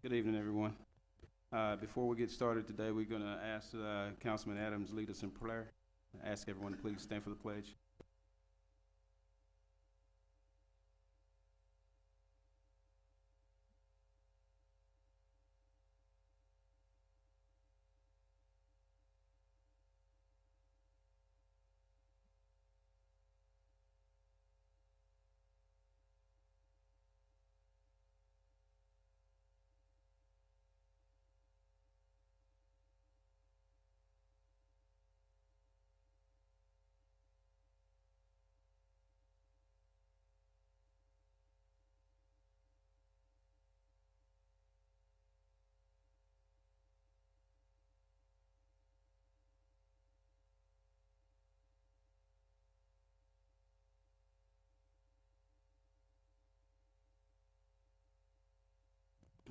Good evening, everyone. Before we get started today, we're going to ask Councilman Adams to lead us in prayer. Ask everyone to please stand for the pledge.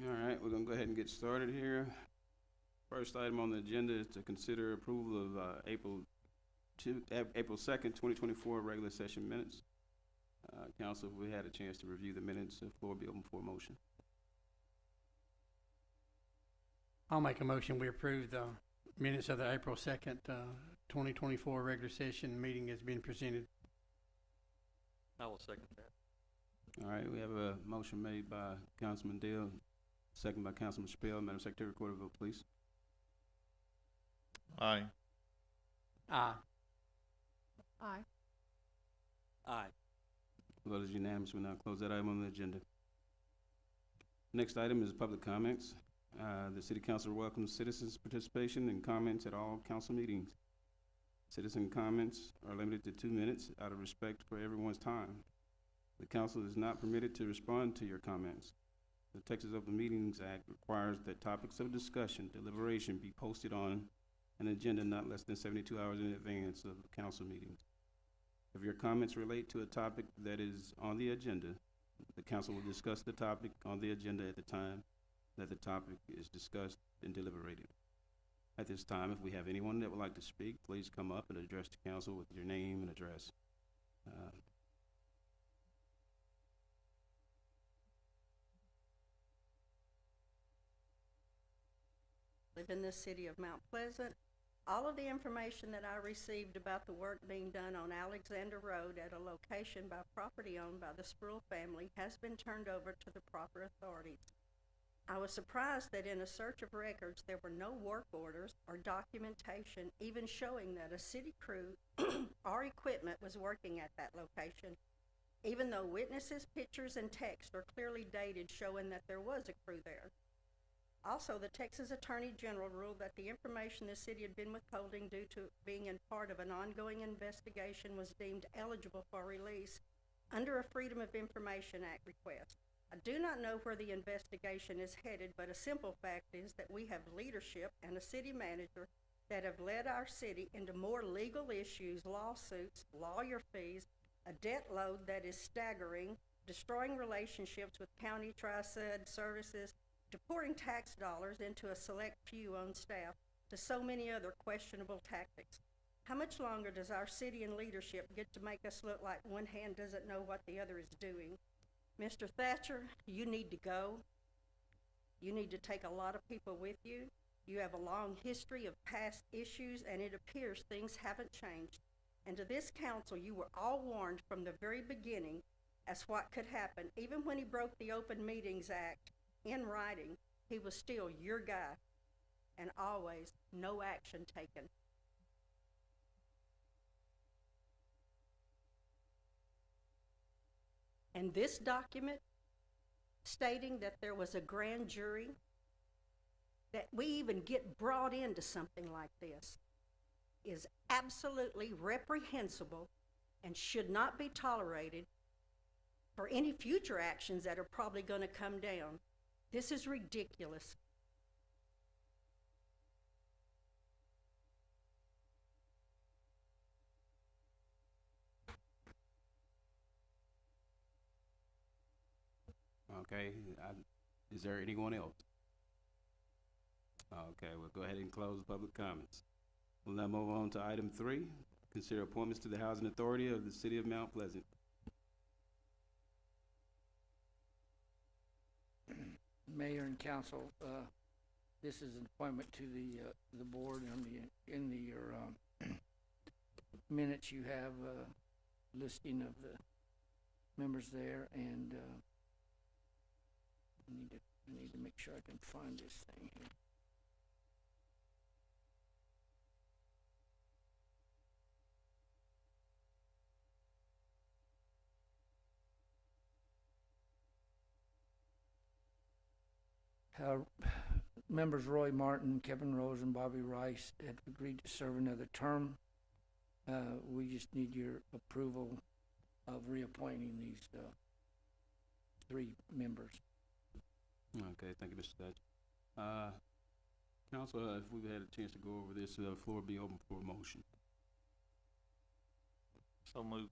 All right, we're going to go ahead and get started here. First item on the agenda is to consider approval of April 2nd, 2024 regular session minutes. Council, if we had a chance to review the minutes, the floor will be open for motion. I'll make a motion, we approve the minutes of the April 2nd, 2024 regular session meeting as being presented. I will second that. All right, we have a motion made by Councilman Dale, second by Councilman Chappelle. Madam Secretary, record a vote, please. Aye. Aye. Aye. Aye. Vote is unanimous. We'll now close that item on the agenda. Next item is public comments. The City Council welcomes citizens' participation and comments at all council meetings. Citizen comments are limited to 2 minutes out of respect for everyone's time. The council is not permitted to respond to your comments. The Texas Open Meetings Act requires that topics of discussion, deliberation be posted on an agenda not less than 72 hours in advance of council meetings. If your comments relate to a topic that is on the agenda, the council will discuss the topic on the agenda at the time that the topic is discussed and deliberated. At this time, if we have anyone that would like to speak, please come up and address the council with your name and address. Live in the city of Mount Pleasant. All of the information that I received about the work being done on Alexander Road at a location by property owned by the Spruill family has been turned over to the proper authorities. I was surprised that in a search of records, there were no work orders or documentation even showing that a city crew or equipment was working at that location, even though witnesses, pictures, and text are clearly dated showing that there was a crew there. Also, the Texas Attorney General ruled that the information the city had been withholding due to being in part of an ongoing investigation was deemed eligible for release under a Freedom of Information Act request. I do not know where the investigation is headed, but a simple fact is that we have leadership and a city manager that have led our city into more legal issues, lawsuits, lawyer fees, a debt load that is staggering, destroying relationships with county tri-sud services, to pouring tax dollars into a select few on staff, to so many other questionable tactics. How much longer does our city and leadership get to make us look like one hand doesn't know what the other is doing? Mr. Thatcher, you need to go. You need to take a lot of people with you. You have a long history of past issues, and it appears things haven't changed. And to this council, you were all warned from the very beginning as what could happen. Even when he broke the Open Meetings Act in writing, he was still your guy, and always no action taken. And this document stating that there was a grand jury, that we even get brought into something like this, is absolutely reprehensible and should not be tolerated for any future actions that are probably going to come down. This is ridiculous. Okay, is there anyone else? Okay, we'll go ahead and close public comments. We'll now move on to item 3, consider appointments to the Housing Authority of the City of Mount Pleasant. Mayor and council, this is an appointment to the board. In your minutes, you have a listing of the members there, and I need to make sure I can find this thing here. Members Roy Martin, Kevin Rose, and Bobby Rice have agreed to serve another term. We just need your approval of reappointing these three members. Okay, thank you, Mr. Thatch. Council, if we've had a chance to go over this, the floor will be open for a motion. So moved.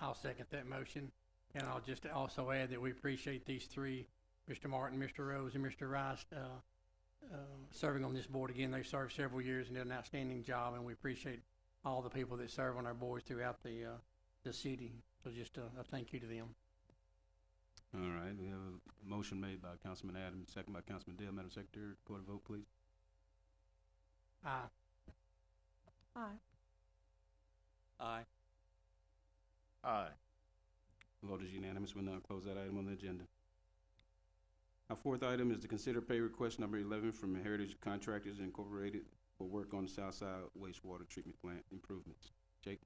I'll second that motion, and I'll just also add that we appreciate these three, Mr. Martin, Mr. Rose, and Mr. Rice, serving on this board again. They've served several years and did an outstanding job, and we appreciate all the people that serve on our boards throughout the city. So just a thank you to them. All right, we have a motion made by Councilman Adams, second by Councilman Dale. Madam Secretary, record a vote, please. Aye. Aye. Aye. Aye. Vote is unanimous. We'll now close that item on the agenda. Our fourth item is to consider pay request number 11 from Heritage Contractors Incorporated for work on the Southside wastewater treatment plant improvements. Jake?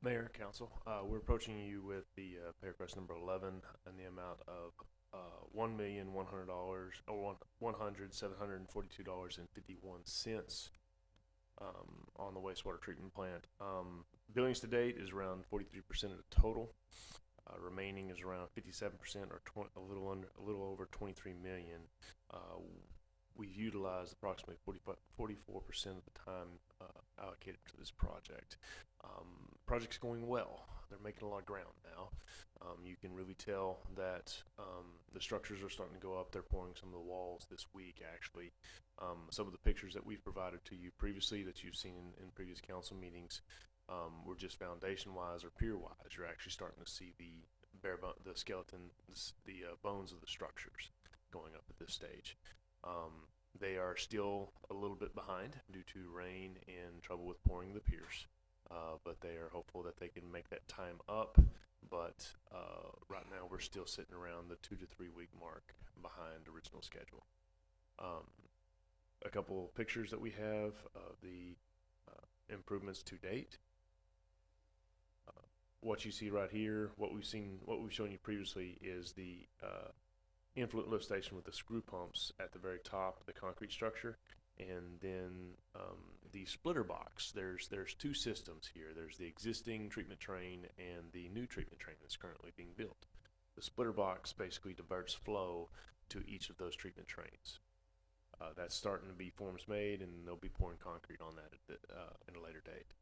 Mayor, Council, we're approaching you with the pay request number 11 and the amount of $1,100,000 or $1,742.51 on the wastewater treatment plant. Billings to date is around 43% of the total. Remaining is around 57%, or a little over 23 million. We've utilized approximately 44% of the time allocated to this project. Project's going well. They're making a lot of ground now. You can really tell that the structures are starting to go up. They're pouring some of the walls this week, actually. Some of the pictures that we've provided to you previously that you've seen in previous council meetings were just foundation-wise or pier-wise. You're actually starting to see the skeleton, the bones of the structures going up at this stage. They are still a little bit behind due to rain and trouble with pouring the piers, but they are hopeful that they can make that time up. But right now we're still sitting around the 2 to 3 week mark behind original schedule. A couple pictures that we have of the improvements to date. What you see right here, what we've shown you previously, is the influent lift station with the screw pumps at the very top of the concrete structure, and then the splitter box. There's two systems here. There's the existing treatment train and the new treatment train that's currently being built. The splitter box basically diverts flow to each of those treatment trains. That's starting to be forms made, and they'll be pouring concrete on that at a later date.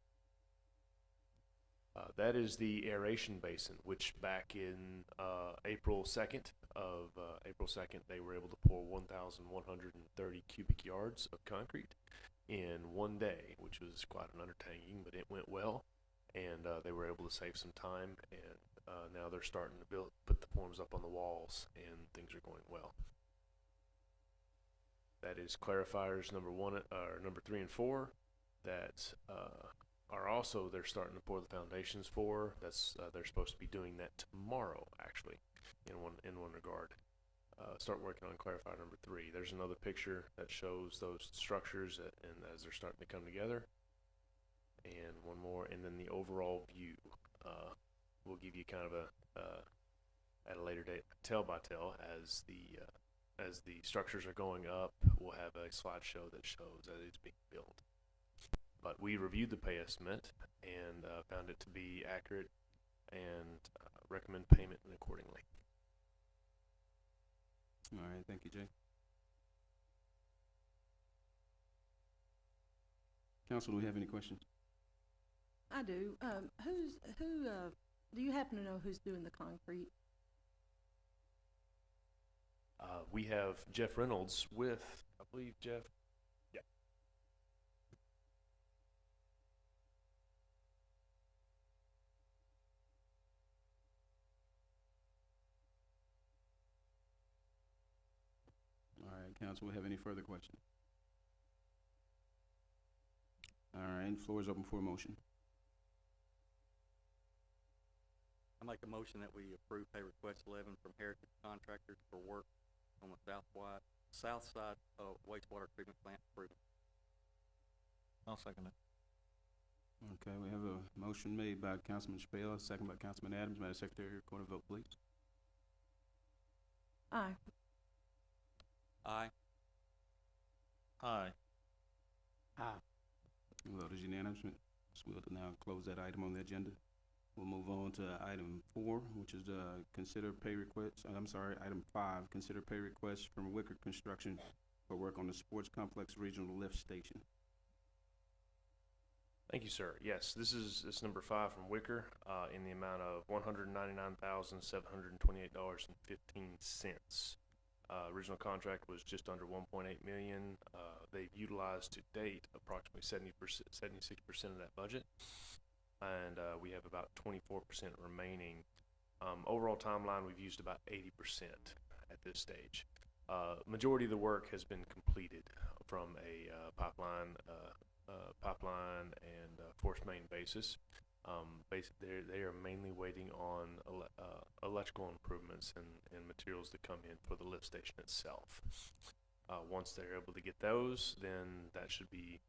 That is the aeration basin, which back in April 2nd, they were able to pour 1,130 cubic yards of concrete in one day, which was quite an undertaking, but it went well, and they were able to save some time, and now they're starting to put the forms up on the walls, and things are going well. That is clarifiers number 3 and 4 that are also, they're starting to pour the foundations for. That's they're supposed to be doing that tomorrow, actually, in one regard. Start working on clarifier number 3. There's another picture that shows those structures and as they're starting to come together. And one more, and then the overall view. We'll give you kind of at a later date, tell by tell, as the structures are going up. We'll have a slideshow that shows that it's being built. But we reviewed the pay estimate and found it to be accurate and recommend payment accordingly. All right, thank you, Jay. Council, do we have any questions? I do. Do you happen to know who's doing the concrete? We have Jeff Reynolds with, I believe, Jeff. Yeah. Council have any further questions? All right, floor is open for a motion. I make a motion that we approve pay request 11 from Heritage Contractors for work on the south side of wastewater treatment plant improvement. I'll second it. Okay, we have a motion made by Councilman Spell, second by Councilman Adams. Madam Secretary, record a vote, please. Aye. Aye. Aye. Aye. The vote is unanimous. We'll now close that item on the agenda. We'll move on to item 4, which is consider pay requests. Item 5, consider pay requests from Wicker Construction for work on the Sports Complex Regional Lift Station. Thank you, sir. Yes, this is number 5 from Wicker, in the amount of $199,728.15. Original contract was just under 1.8 million. They've utilized to date approximately 76% of that budget, and we have about 24% remaining. Overall timeline, we've used about 80% at this stage. Majority of the work has been completed from a pipeline and force main basis. They are mainly waiting on electrical improvements and materials that come in for the lift station itself. Once they're able to get those, then that should be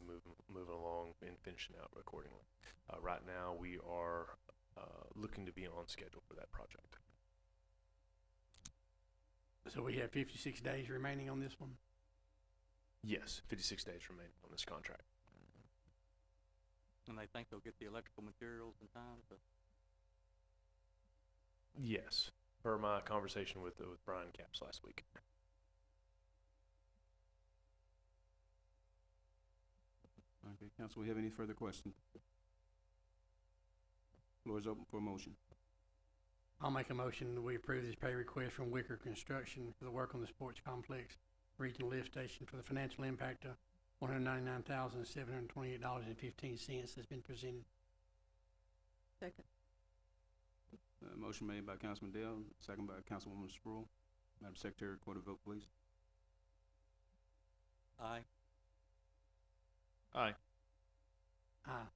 moving along and finishing out accordingly. Right now, we are looking to be on schedule for that project. So we have 56 days remaining on this one? Yes, 56 days remaining on this contract. And they think they'll get the electrical materials in time to. Yes, per my conversation with Brian Capps last week. Okay, Council, we have any further questions? Floor is open for a motion. I'll make a motion that we approve this pay request from Wicker Construction for the work on the Sports Complex Regional Lift Station for the financial impact of $199,728.15 has been presented. Second. Motion made by Councilman Dale, second by Councilwoman Sproul. Madam Secretary, record a vote, please. Aye. Aye. Aye.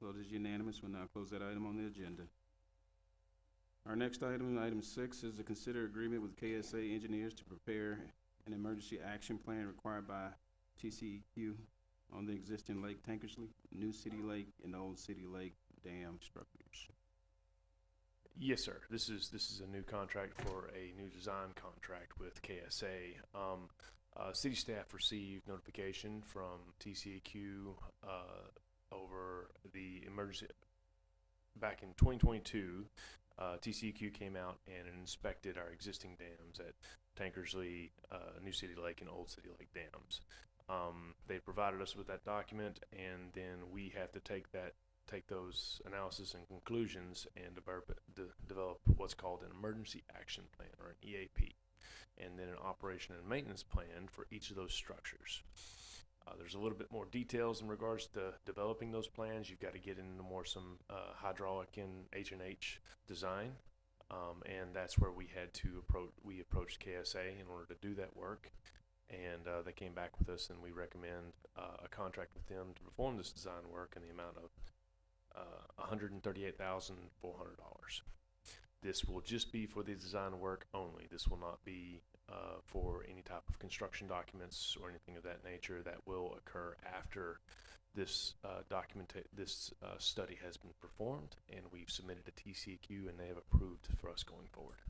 Vote is unanimous. We'll now close that item on the agenda. Our next item, item 6, is to consider agreement with KSA Engineers to prepare an emergency action plan required by TCEQ on the existing Lake Tankersley, New City Lake, and Old City Lake dam structures. Yes, sir. This is a new contract for a new design contract with KSA. City staff received notification from TCEQ over the emergency. Back in 2022, TCEQ came out and inspected our existing dams at Tankersley, New City Lake, and Old City Lake dams. They provided us with that document, and then we have to take those analysis and conclusions and develop what's called an emergency action plan, or an EAP, and then an operation and maintenance plan for each of those structures. There's a little bit more details in regards to developing those plans. You've got to get into more some hydraulic and H&H design, and that's where we approached KSA in order to do that work, and they came back with us, and we recommend a contract with them to perform this design work in the amount of $138,400. This will just be for the design work only. This will not be for any type of construction documents or anything of that nature. That will occur after this study has been performed, and we've submitted to TCEQ, and they have approved for us going forward.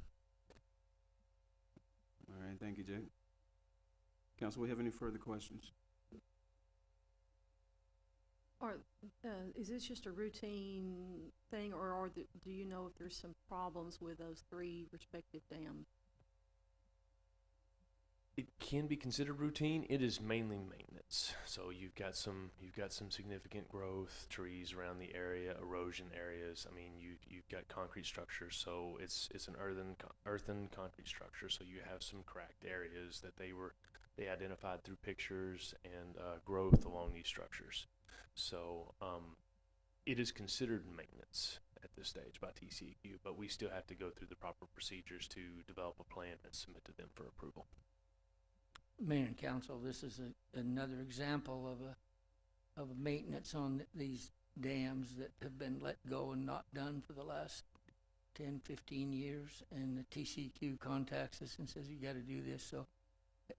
All right, thank you, Jake. Council, we have any further questions? Or is this just a routine thing, or do you know if there's some problems with those 3 respective dams? It can be considered routine. It is mainly maintenance. So you've got some significant growth, trees around the area, erosion areas. I mean, you've got concrete structures, so it's an earthen concrete structure. So you have some cracked areas that they identified through pictures and growth along these structures. So it is considered maintenance at this stage by TCEQ, but we still have to go through the proper procedures to develop a plan and submit to them for approval. Mayor and council, this is another example of a maintenance on these dams that have been let go and not done for the last 10, 15 years. And the TCQ contacts us and says, you gotta do this. So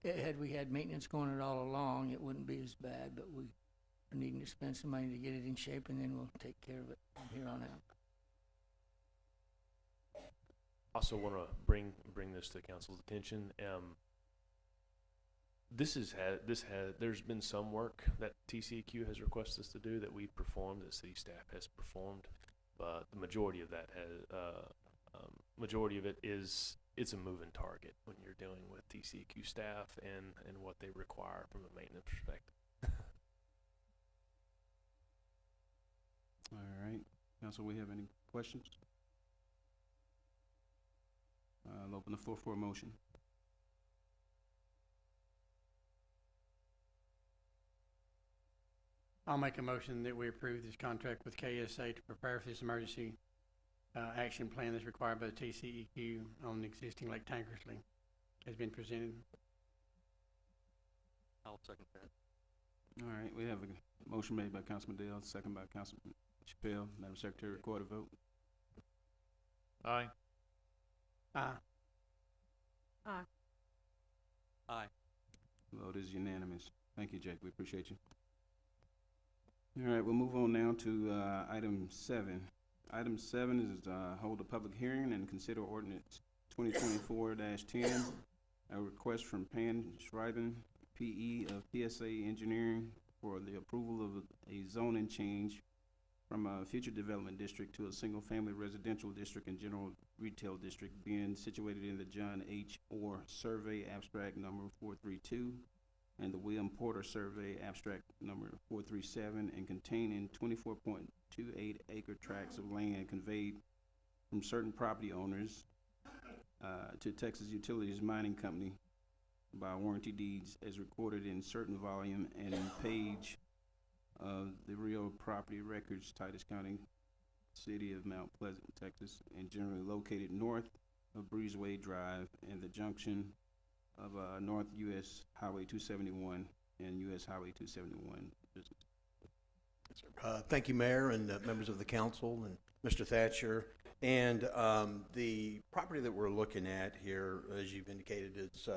had we had maintenance going it all along, it wouldn't be as bad, but we are needing to spend some money to get it in shape, and then we'll take care of it from here on out. Also want to bring this to council's attention. There's been some work that TCEQ has requested us to do that we've performed, that city staff has performed, but the majority of that it's a moving target when you're dealing with TCEQ staff and what they require from a maintenance perspective. All right. Council, we have any questions? I'll open the floor for a motion. I'll make a motion that we approve this contract with KSA to prepare for this emergency action plan that's required by the TCEQ on the existing Lake Tankersley has been presented. I'll second that. All right, we have a motion made by Councilman Dale, second by Councilman Chappelle. Madam Secretary, record a vote. Aye. Aye. Aye. Aye. Vote is unanimous. Thank you, Jake. We appreciate you. All right, we'll move on now to item 7. Item 7 is hold a public hearing and consider ordinance 2024-10, a request from Pan Schreiben, PE of PSA Engineering for the approval of a zoning change from a future development district to a single-family residential district and general retail district being situated in the John H. Orr Survey Abstract Number 432 and the William Porter Survey Abstract Number 437 and containing 24.28 acre tracts of land conveyed from certain property owners to Texas Utilities Mining Company by warranty deeds as recorded in certain volume and in page of the real property records, Titus County, City of Mount Pleasant, Texas, and generally located north of Breezeway Drive and the junction of North US Highway 271 and US Highway 271. Thank you, Mayor, and members of the council, and Mr. Thatcher. And the property that we're looking at here, as you've indicated, is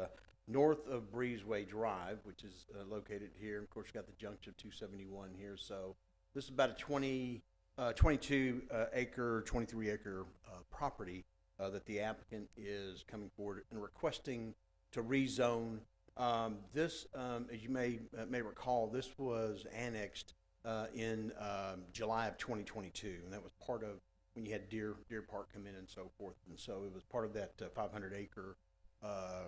north of Breezeway Drive, which is located here. And of course, you've got the junction of 271 here. So this is about a 22 acre, 23 acre property that the applicant is coming forward and requesting to rezone. This, as you may recall, this was annexed in July of 2022, and that was part of when you had Deer Park come in and so forth. And so it was part of that 500 acre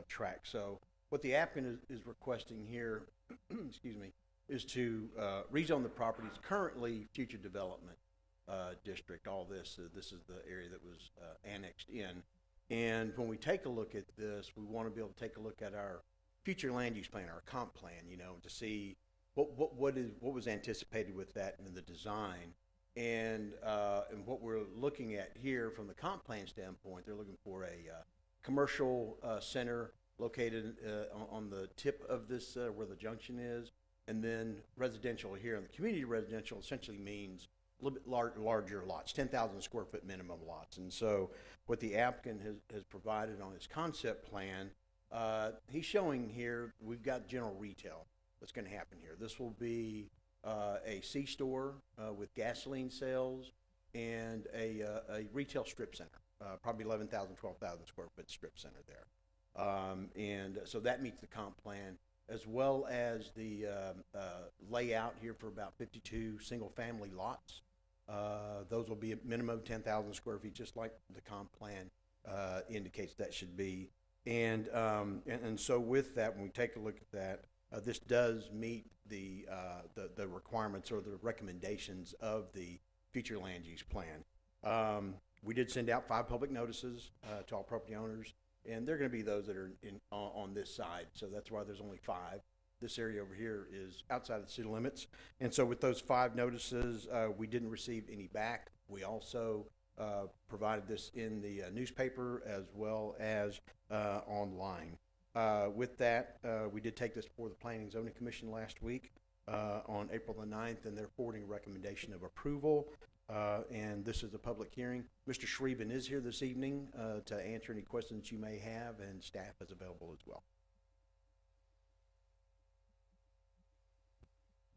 tract. So what the applicant is requesting here, excuse me, is to rezone the properties currently future development district. All this is the area that was annexed in. And when we take a look at this, we want to be able to take a look at our future land use plan, our comp plan, you know, to see what was anticipated with that in the design. And what we're looking at here from the comp plan standpoint, they're looking for a commercial center located on the tip of this where the junction is, and then residential here. And the community residential essentially means a little bit larger lots, 10,000 square foot minimum lots. And so what the applicant has provided on his concept plan, he's showing here, we've got general retail that's going to happen here. This will be a C-store with gasoline sales and a retail strip center, probably 11,000, 12,000 square foot strip center there. And so that meets the comp plan, as well as the layout here for about 52 single-family lots. Those will be a minimum of 10,000 square feet, just like the comp plan indicates that should be. And so with that, when we take a look at that, this does meet the requirements or the recommendations of the future land use plan. We did send out 5 public notices to all property owners, and they're going to be those that are on this side. So that's why there's only 5. this area over here is outside the city limits. And so with those 5 notices, we didn't receive any back. We also provided this in the newspaper as well as online. With that, we did take this before the Planning and Zoning Commission last week on April the 9th, and they're forwarding a recommendation of approval. And this is a public hearing. Mr. Schreiben is here this evening to answer any questions you may have, and staff is available as well.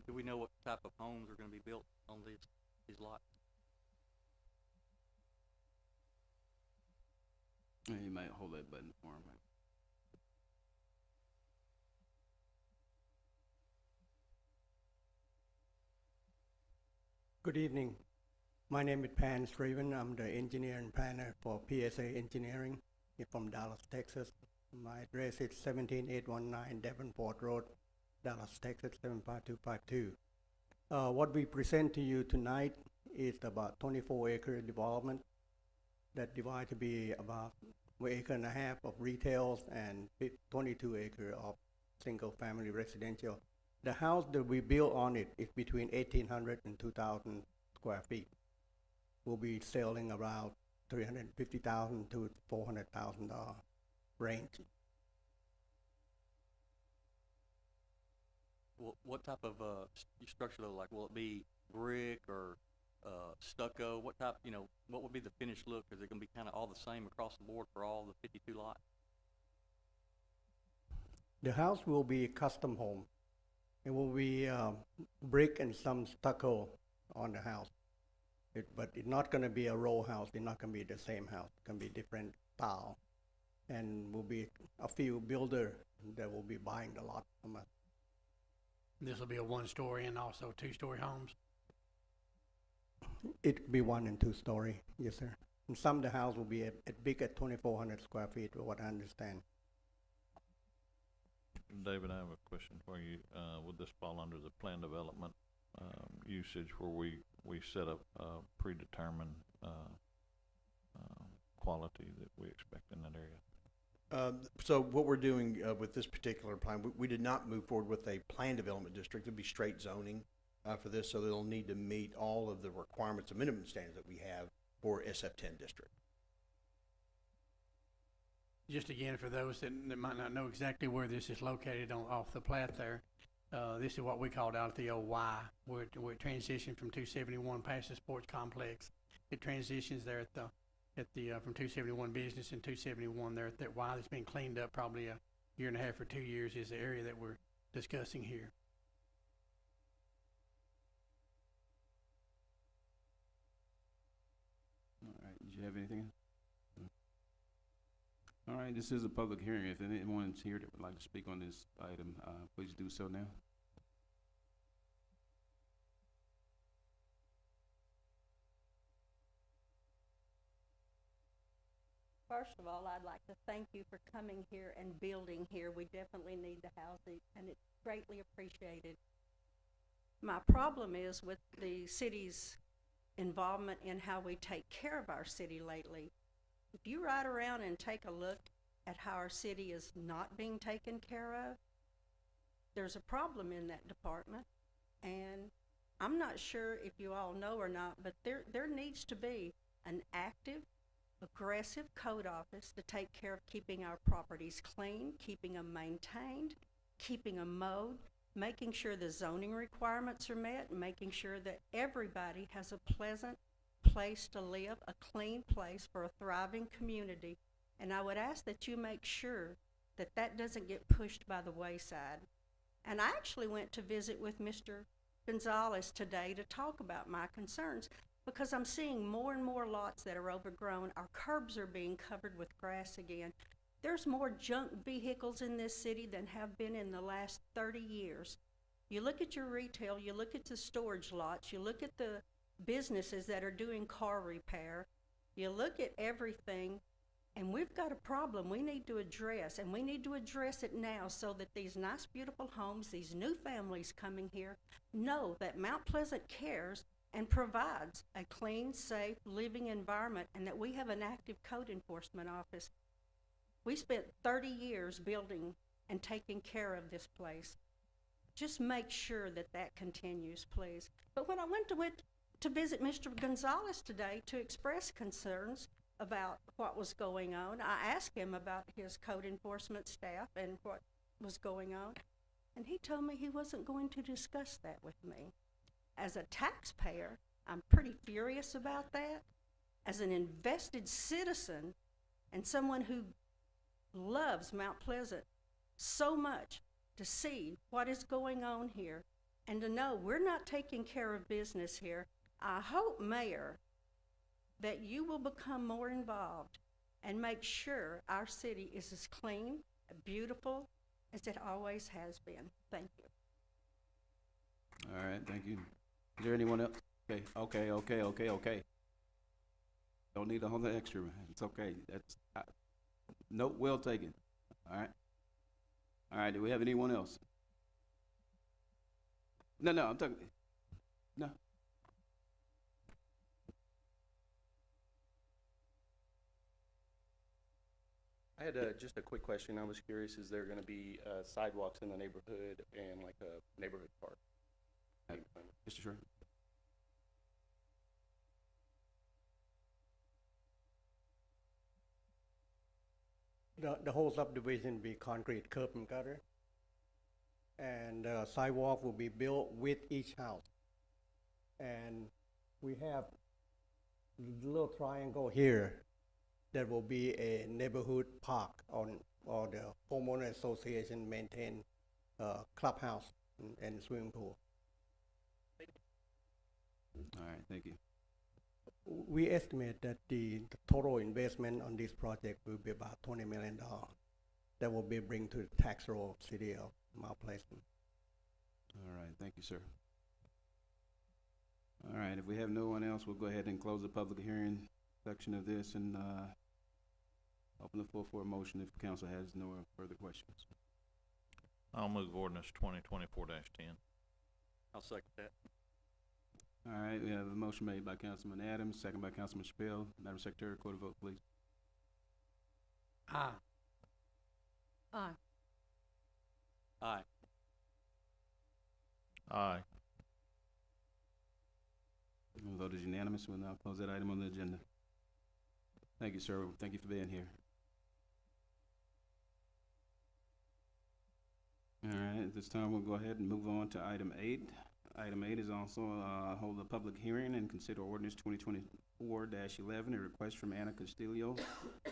Do we know what type of homes are gonna be built on these lots? You might hold that button for him. Good evening. My name is Pan Straven. I'm the engineer and planner for PSA Engineering from Dallas, Texas. My address is 17819 Davenport Road, Dallas, Texas 75252. What we present to you tonight is about 24-acre development that divided to be about 1.5 acres of retail and 22 acres of single-family residential. The house that we built on it is between 1,800 and 2,000 square feet. We'll be selling around $350,000 to $400,000 range. What type of structure though? Like, will it be brick or stucco? What type? What would be the finished look? Is it gonna be kind of all the same across the board for all the 52 lots? The house will be a custom home. It will be brick and some stucco on the house. But it's not going to be a row house. It's not going to be the same house. It's going to be different style. And will be a few builder that will be buying the lot from us. This will be a 1-story and also 2-story homes. It'll be 1 and 2 story, yes, sir. And some of the house will be at big at 2,400 square feet, what I understand. David, I have a question for you. Would this fall under the plan development usage where we set up predetermined quality that we expect in that area? So what we're doing with this particular plan, we did not move forward with a plan development district. It'll be straight zoning for this, so they'll need to meet all of the requirements, the minimum standards that we have for SF10 district. Just again, for those that might not know exactly where this is located off the plat there, this is what we called out the old Y, where it transitioned from 271 past the sports complex. It transitions there from 271 business and 271 there at that Y that's been cleaned up probably a 1.5 years or 2 years is the area that we're discussing here. All right, did you have anything else? All right, this is a public hearing. If anyone's here that would like to speak on this item, please do so now. First of all, I'd like to thank you for coming here and building here. We definitely need the housing, and it's greatly appreciated. My problem is with the city's involvement in how we take care of our city lately. If you ride around and take a look at how our city is not being taken care of, there's a problem in that department. And I'm not sure if you all know or not, but there needs to be an active, aggressive code office to take care of keeping our properties clean, keeping them maintained, keeping them mowed, making sure the zoning requirements are met, making sure that everybody has a pleasant place to live, a clean place for a thriving community. And I would ask that you make sure that that doesn't get pushed by the wayside. And I actually went to visit with Mr. Gonzalez today to talk about my concerns, because I'm seeing more and more lots that are overgrown. Our curbs are being covered with grass again. There's more junk vehicles in this city than have been in the last 30 years. You look at your retail, you look at the storage lots, you look at the businesses that are doing car repair, you look at everything, and we've got a problem we need to address, and we need to address it now so that these nice, beautiful homes, these new families coming here, know that Mount Pleasant cares and provides a clean, safe, living environment, and that we have an active code enforcement office. We spent 30 years building and taking care of this place. just make sure that that continues, please. But when I went to visit Mr. Gonzalez today to express concerns about what was going on, I asked him about his code enforcement staff and what was going on, and he told me he wasn't going to discuss that with me. As a taxpayer, I'm pretty furious about that. As an invested citizen and someone who loves Mount Pleasant so much, to see what is going on here and to know we're not taking care of business here, I hope, Mayor, that you will become more involved and make sure our city is as clean, beautiful as it always has been. Thank you. All right, thank you. Is there anyone else? Okay. Don't need a whole lot extra, man. It's okay. That's, note well taken. All right. All right, do we have anyone else? No, I'm talking, no. I had just a quick question. I was curious, is there going to be sidewalks in the neighborhood and like a neighborhood park? Mr. Sherman? The whole subdivision will be concrete curb and gutter, and sidewalk will be built with each house. And we have the little triangle here that will be a neighborhood park or the homeowner association maintain clubhouse and swimming pool. All right, thank you. We estimate that the total investment on this project will be about $20 million. That will be bring to the tax roll city of Mount Pleasant. All right, thank you, sir. All right, if we have no one else, we'll go ahead and close the public hearing section of this and open the floor for a motion if council has no further questions. I'll move ordinance 2024-10. I'll second that. All right, we have a motion made by Councilman Adams, second by Councilman Spill. Madam Secretary, record a vote, please. Aye. Aye. Aye. Aye. The vote is unanimous. We'll now close that item on the agenda. Thank you, sir. Thank you for being here. All right, at this time, we'll go ahead and move on to item 8. Item 8 is also hold a public hearing and consider ordinance 2024-11, a request from Anna Castillo,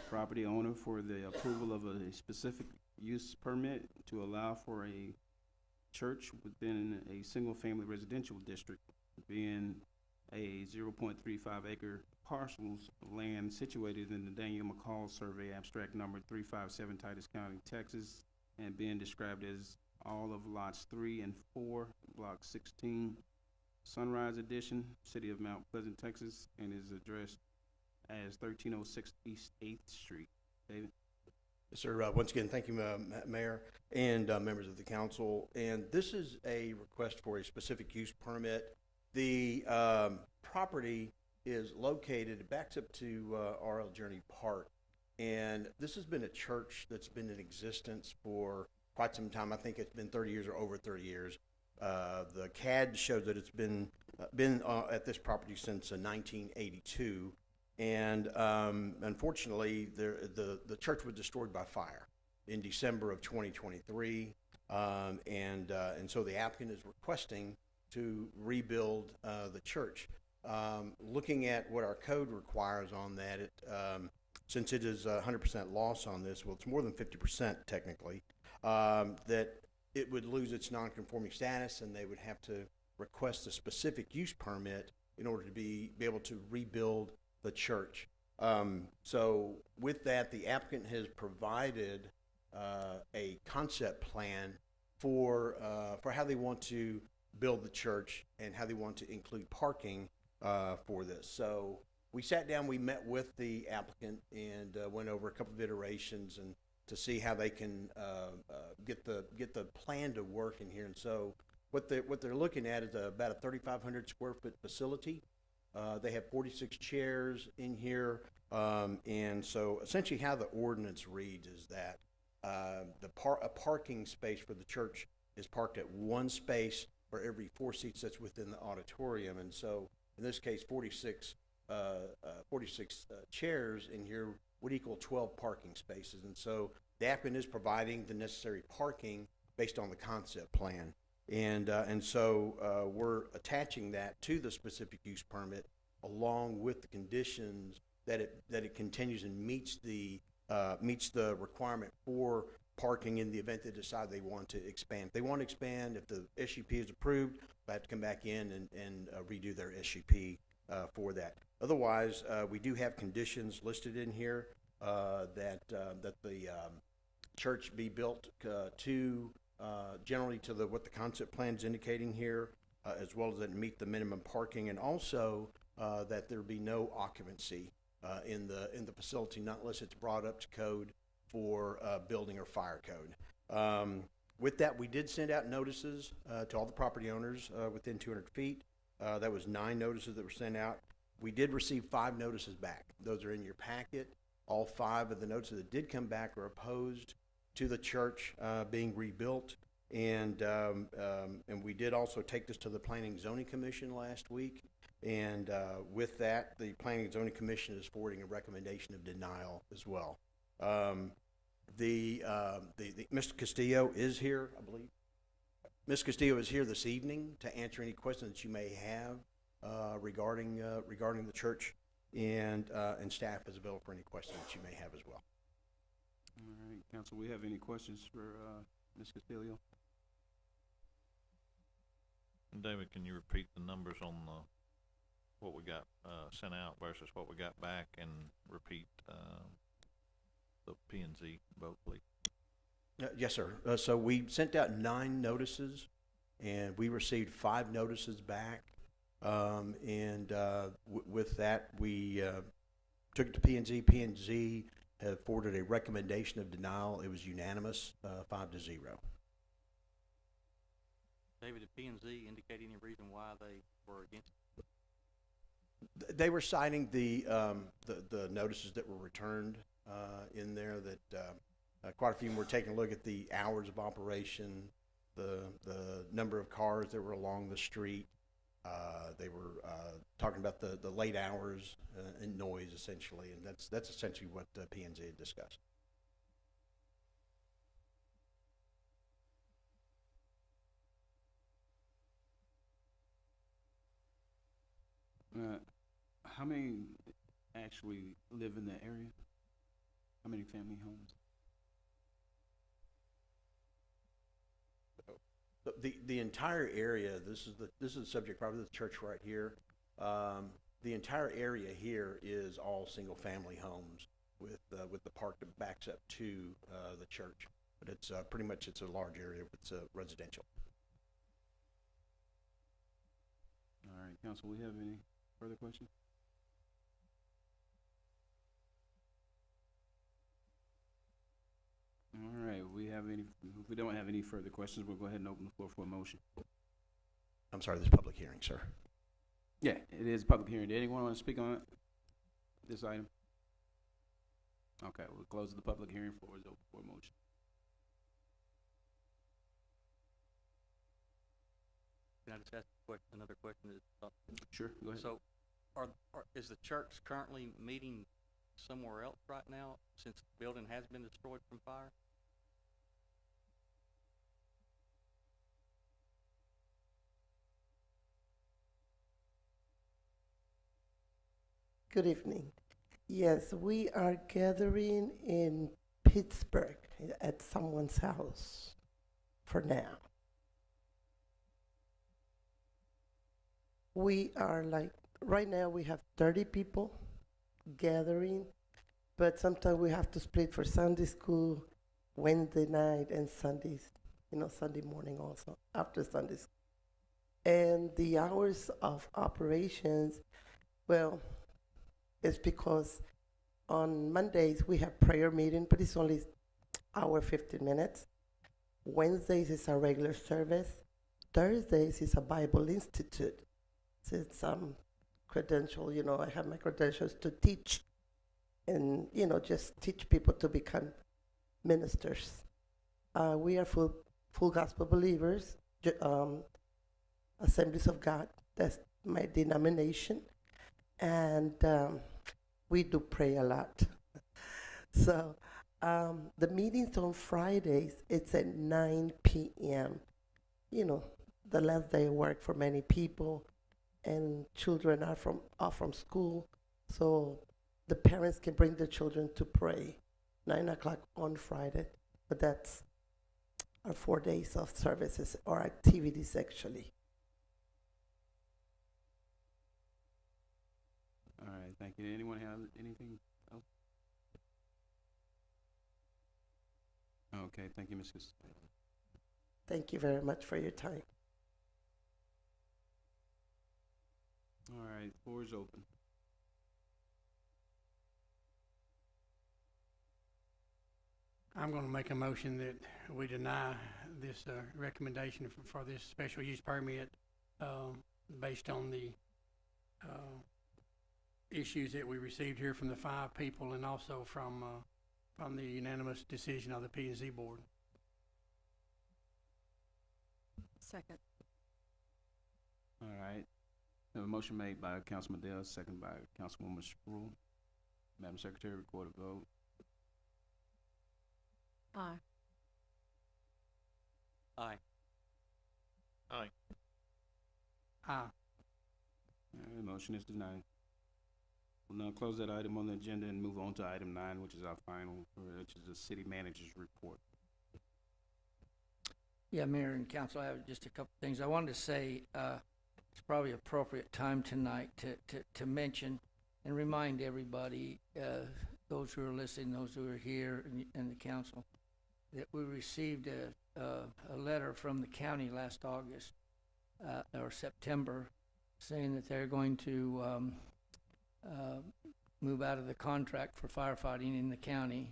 property owner, for the approval of a specific use permit to allow for a church within a single-family residential district, being a 0.35 acre parcels of land situated in the Daniel McCall Survey, abstract number 357, Titus County, Texas, and being described as all of lots 3 and 4, block 16, Sunrise Edition, City of Mount Pleasant, Texas, and is addressed as 1306 East 8th Street. David? Yes, sir. Once again, thank you, Mayor, and members of the council. And this is a request for a specific use permit. The property is located, backs up to R.L. Journey Park. And this has been a church that's been in existence for quite some time. I think it's been 30 years or over 30 years. The CAD shows that it's been at this property since 1982. And unfortunately, the church was destroyed by fire in December of 2023. And so the applicant is requesting to rebuild the church. Looking at what our code requires on that, since it is 100% loss on this, well, it's more than 50% technically, that it would lose its non-conforming status, and they would have to request a specific use permit in order to be able to rebuild the church. So with that, the applicant has provided a concept plan for how they want to build the church and how they want to include parking for this. So we sat down, we met with the applicant and went over a couple of iterations and to see how they can get the plan to work in here. And so what they're looking at is about a 3,500 square foot facility. They have 46 chairs in here, and so essentially how the ordinance reads is that a parking space for the church is parked at one space for every 4 seats that's within the auditorium. And so, in this case, 46 chairs in here would equal 12 parking spaces. And so the applicant is providing the necessary parking based on the concept plan. And so we're attaching that to the specific use permit along with the conditions that it continues and meets the requirement for parking in the event they decide they want to expand. If they want to expand, if the SUP is approved, they have to come back in and redo their SUP for that. Otherwise, we do have conditions listed in here that the church be built generally to what the concept plan is indicating here, as well as that meet the minimum parking, and also that there be no occupancy in the facility, not unless it's brought up to code for building or fire code. With that, we did send out notices to all the property owners within 200 feet. That was 9 notices that were sent out. We did receive 5 notices back. Those are in your packet. All 5 of the notices that did come back are opposed to the church being rebuilt. And we did also take this to the Planning and Zoning Commission last week. And with that, the Planning and Zoning Commission is forwarding a recommendation of denial as well. Mr. Castillo is here, I believe. Ms. Castillo is here this evening to answer any questions that you may have regarding the church, and staff is available for any questions that you may have as well. All right, council, we have any questions for Ms. Castillo? David, can you repeat the numbers on what we got sent out versus what we got back, and repeat the P and Z vote, please? Yes, sir. So we sent out 9 notices, and we received 5 notices back. With that, we took it to P&Z. P&Z have forwarded a recommendation of denial. It was unanimous, 5-0. David, did P&Z indicate any reason why they were against it? They were citing the notices that were returned in there, that quite a few were taking a look at the hours of operation, the number of cars that were along the street. They were talking about the late hours and noise, essentially, and that's essentially what P&Z had discussed. How many actually live in the area? How many family homes? The entire area, this is the subject property of the church right here. The entire area here is all single family homes with the park that backs up to the church. But it's pretty much, it's a large area. It's residential. All right, council, we have any further questions? All right, if we don't have any further questions, we'll go ahead and open the floor for a motion. I'm sorry, this public hearing, sir. Yeah, it is a public hearing. Did anyone want to speak on this item? Okay, we'll close the public hearing. Floor is open for a motion. Can I just ask another question? Sure, go ahead. So, is the church currently meeting somewhere else right now, since the building has been destroyed from fire? Good evening. Yes, we are gathering in Pittsburgh at someone's house for now. We are right now we have 30 people gathering, but sometimes we have to split for Sunday school, Wednesday night, and Sunday morning also, after Sunday school. And the hours of operations, well, it's because on Mondays we have prayer meeting, but it's only hour 15 minutes. Wednesdays is a regular service. Thursdays is a Bible Institute. Since I'm credential, I have my credentials to teach and, just teach people to become ministers. We are full Full Gospel Believers, Assemblies of God. That's my denomination. And we do pray a lot. So the meetings on Fridays, it's at 9 p.m. You know, the last day of work for many people, and children are off from school, so the parents can bring their children to pray, 9 o'clock on Friday. But that's our 4 days of services or activities, actually. All right, thank you. Anyone have anything else? Okay, thank you, Ms. Costello. Thank you very much for your time. All right, floor is open. I'm gonna make a motion that we deny this, recommendation for this special use permit, based on the, issues that we received here from the 5 people and also from the unanimous decision of the P&Z board. Second. All right. Have a motion made by Councilman Dale, second by Councilwoman Sproul. Madam Secretary, record a vote. Aye. Aye. Aye. Aye. All right, the motion is denied. We'll now close that item on the agenda and move on to item 9, which is our final, which is the city manager's report. Yeah, Mayor and Council, I have just a couple things. I wanted to say, it's probably appropriate time tonight to mention and remind everybody, those who are listening, those who are here and the council, that we received a letter from the county last August, or September, saying that they're going to move out of the contract for firefighting in the county.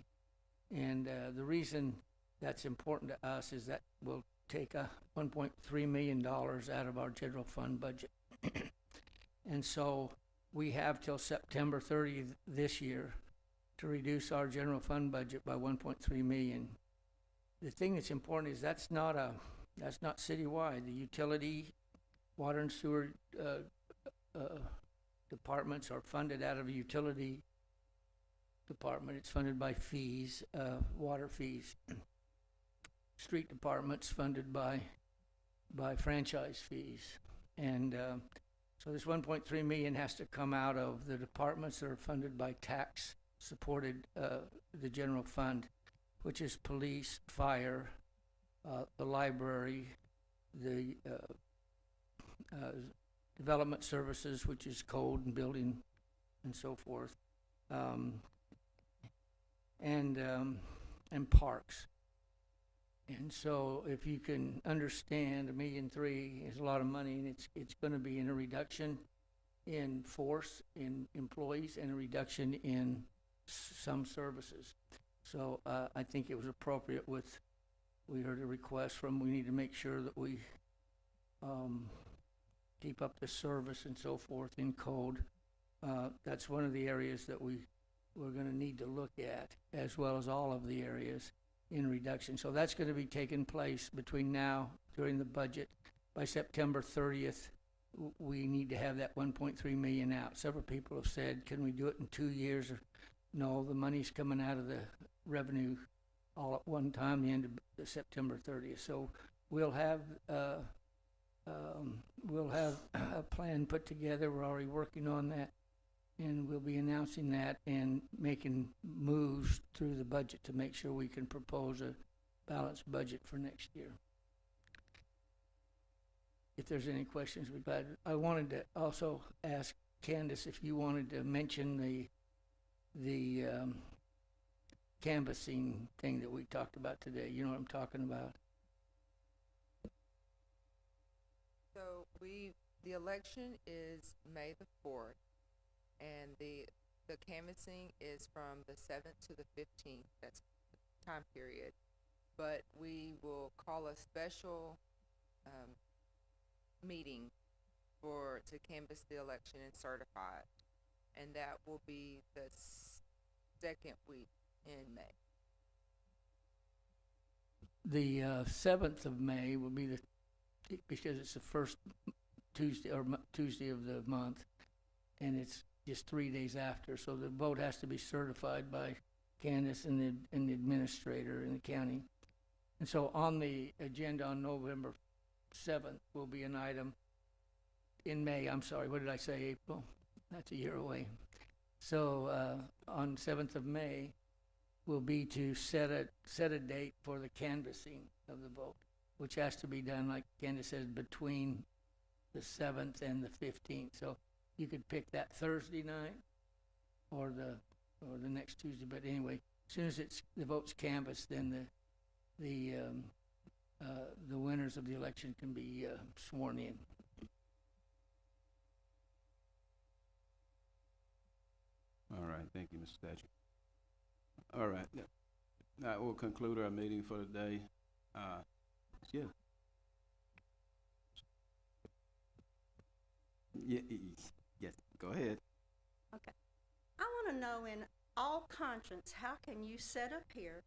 And the reason that's important to us is that we'll take $1.3 million out of our general fund budget. And so we have till September 30th this year to reduce our general fund budget by 1.3 million. The thing that's important is that's not citywide. The utility, water and sewer departments are funded out of a utility department. It's funded by fees, water fees. Street department's funded by franchise fees. And so this 1.3 million has to come out of the departments that are funded by tax supported the general fund, which is police, fire, the library, the development services, which is code and building and so forth, and parks. And so if you can understand, $1.3 million is a lot of money, and it's going to be in a reduction in force, in employees, and a reduction in some services. So I think it was appropriate we heard a request from, we need to make sure that we keep up the service and so forth in code. That's one of the areas that we're going to need to look at, as well as all of the areas in reduction. So that's going to be taking place between now, during the budget. By September 30th, we need to have that 1.3 million out. Several people have said, can we do it in 2 years? No, the money's coming out of the revenue all at one time, the end of September 30th. So we'll have a plan put together. We're already working on that, and we'll be announcing that and making moves through the budget to make sure we can propose a balanced budget for next year. If there's any questions, we'd be glad. I wanted to also ask Candace if you wanted to mention the canvassing thing that we talked about today. You know what I'm talking about? So the election is May the 4th, and the canvassing is from the 7th to the 15th. That's the time period. But we will call a special meeting to canvass the election and certify it. And that will be the second week in May. The 7th of May will be because it's the first Tuesday Tuesday of the month, and it's just 3 days after. So the vote has to be certified by Candace and the administrator in the county. And so on the agenda on November 7th will be an item in May. I'm sorry, what did I say? April? That's a year away. So on 7th of May will be to set a date for the canvassing of the vote, which has to be done, like Candace says, between the 7th and the 15th. So you could pick that Thursday night or the next Tuesday. But anyway, as soon as the vote's canvassed, then the winners of the election can be sworn in. All right, thank you, Mr. Thatcher. All right, that will conclude our meeting for today. Yeah. Yes, go ahead. Okay. I want to know in all conscience, how can you sit up here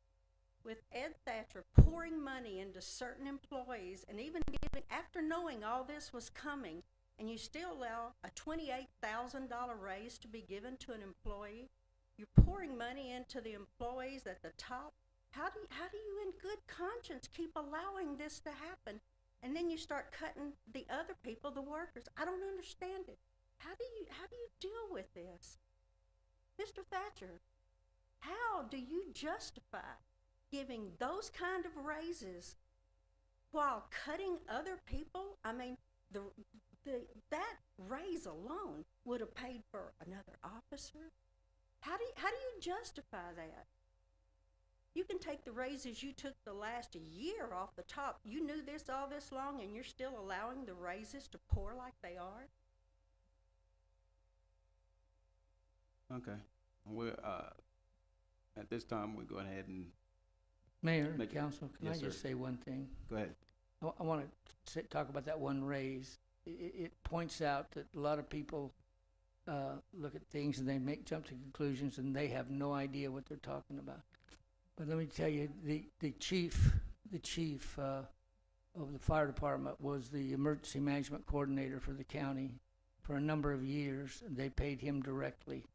with Ed Thatcher pouring money into certain employees and even giving, after knowing all this was coming, and you still allow a $28,000 raise to be given to an employee? You're pouring money into the employees at the top. How do you in good conscience keep allowing this to happen? And then you start cutting the other people, the workers. I don't understand it. How do you deal with this? Mr. Thatcher, how do you justify giving those kind of raises while cutting other people? I mean, that raise alone would have paid for another officer. How do you justify that? You can take the raises you took the last year off the top. You knew this all this long, and you're still allowing the raises to pour like they are? Okay. We're, at this time, we'll go ahead and... Mayor, Council, can Yes, I just sir. say one thing? Go ahead. I want to talk about that one raise. It points out that a lot of people look at things and they jump to conclusions, and they have no idea what they're talking about. But let me tell you, the chief of the fire department was the emergency management coordinator for the county for a number of years. They paid him directly,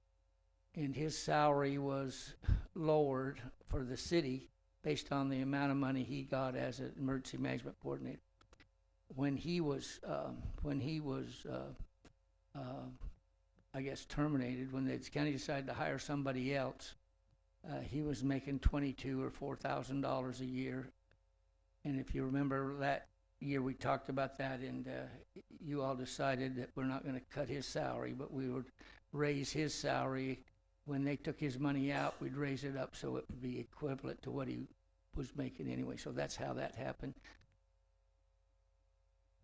and his salary was lowered for the city based on the amount of money he got as an emergency management coordinator. When he was I guess terminated, when the county decided to hire somebody else, he was making $22,000 or $4,000 a year. And if you remember that year, we talked about that, and you all decided that we're not going to cut his salary, but we would raise his salary. When they took his money out, we'd raise it up so it would be equivalent to what he was making anyway. So that's how that happened.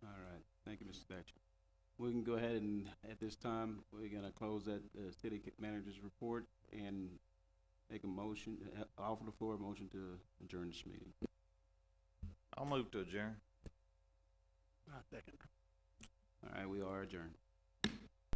All right. Thank you, Mr. Thatcher. We can go ahead and, at this time, we're going to close that city manager's report and make a motion, offer the floor, a motion to adjourn this meeting. I'll move to adjourn. I second. All right, we are adjourned.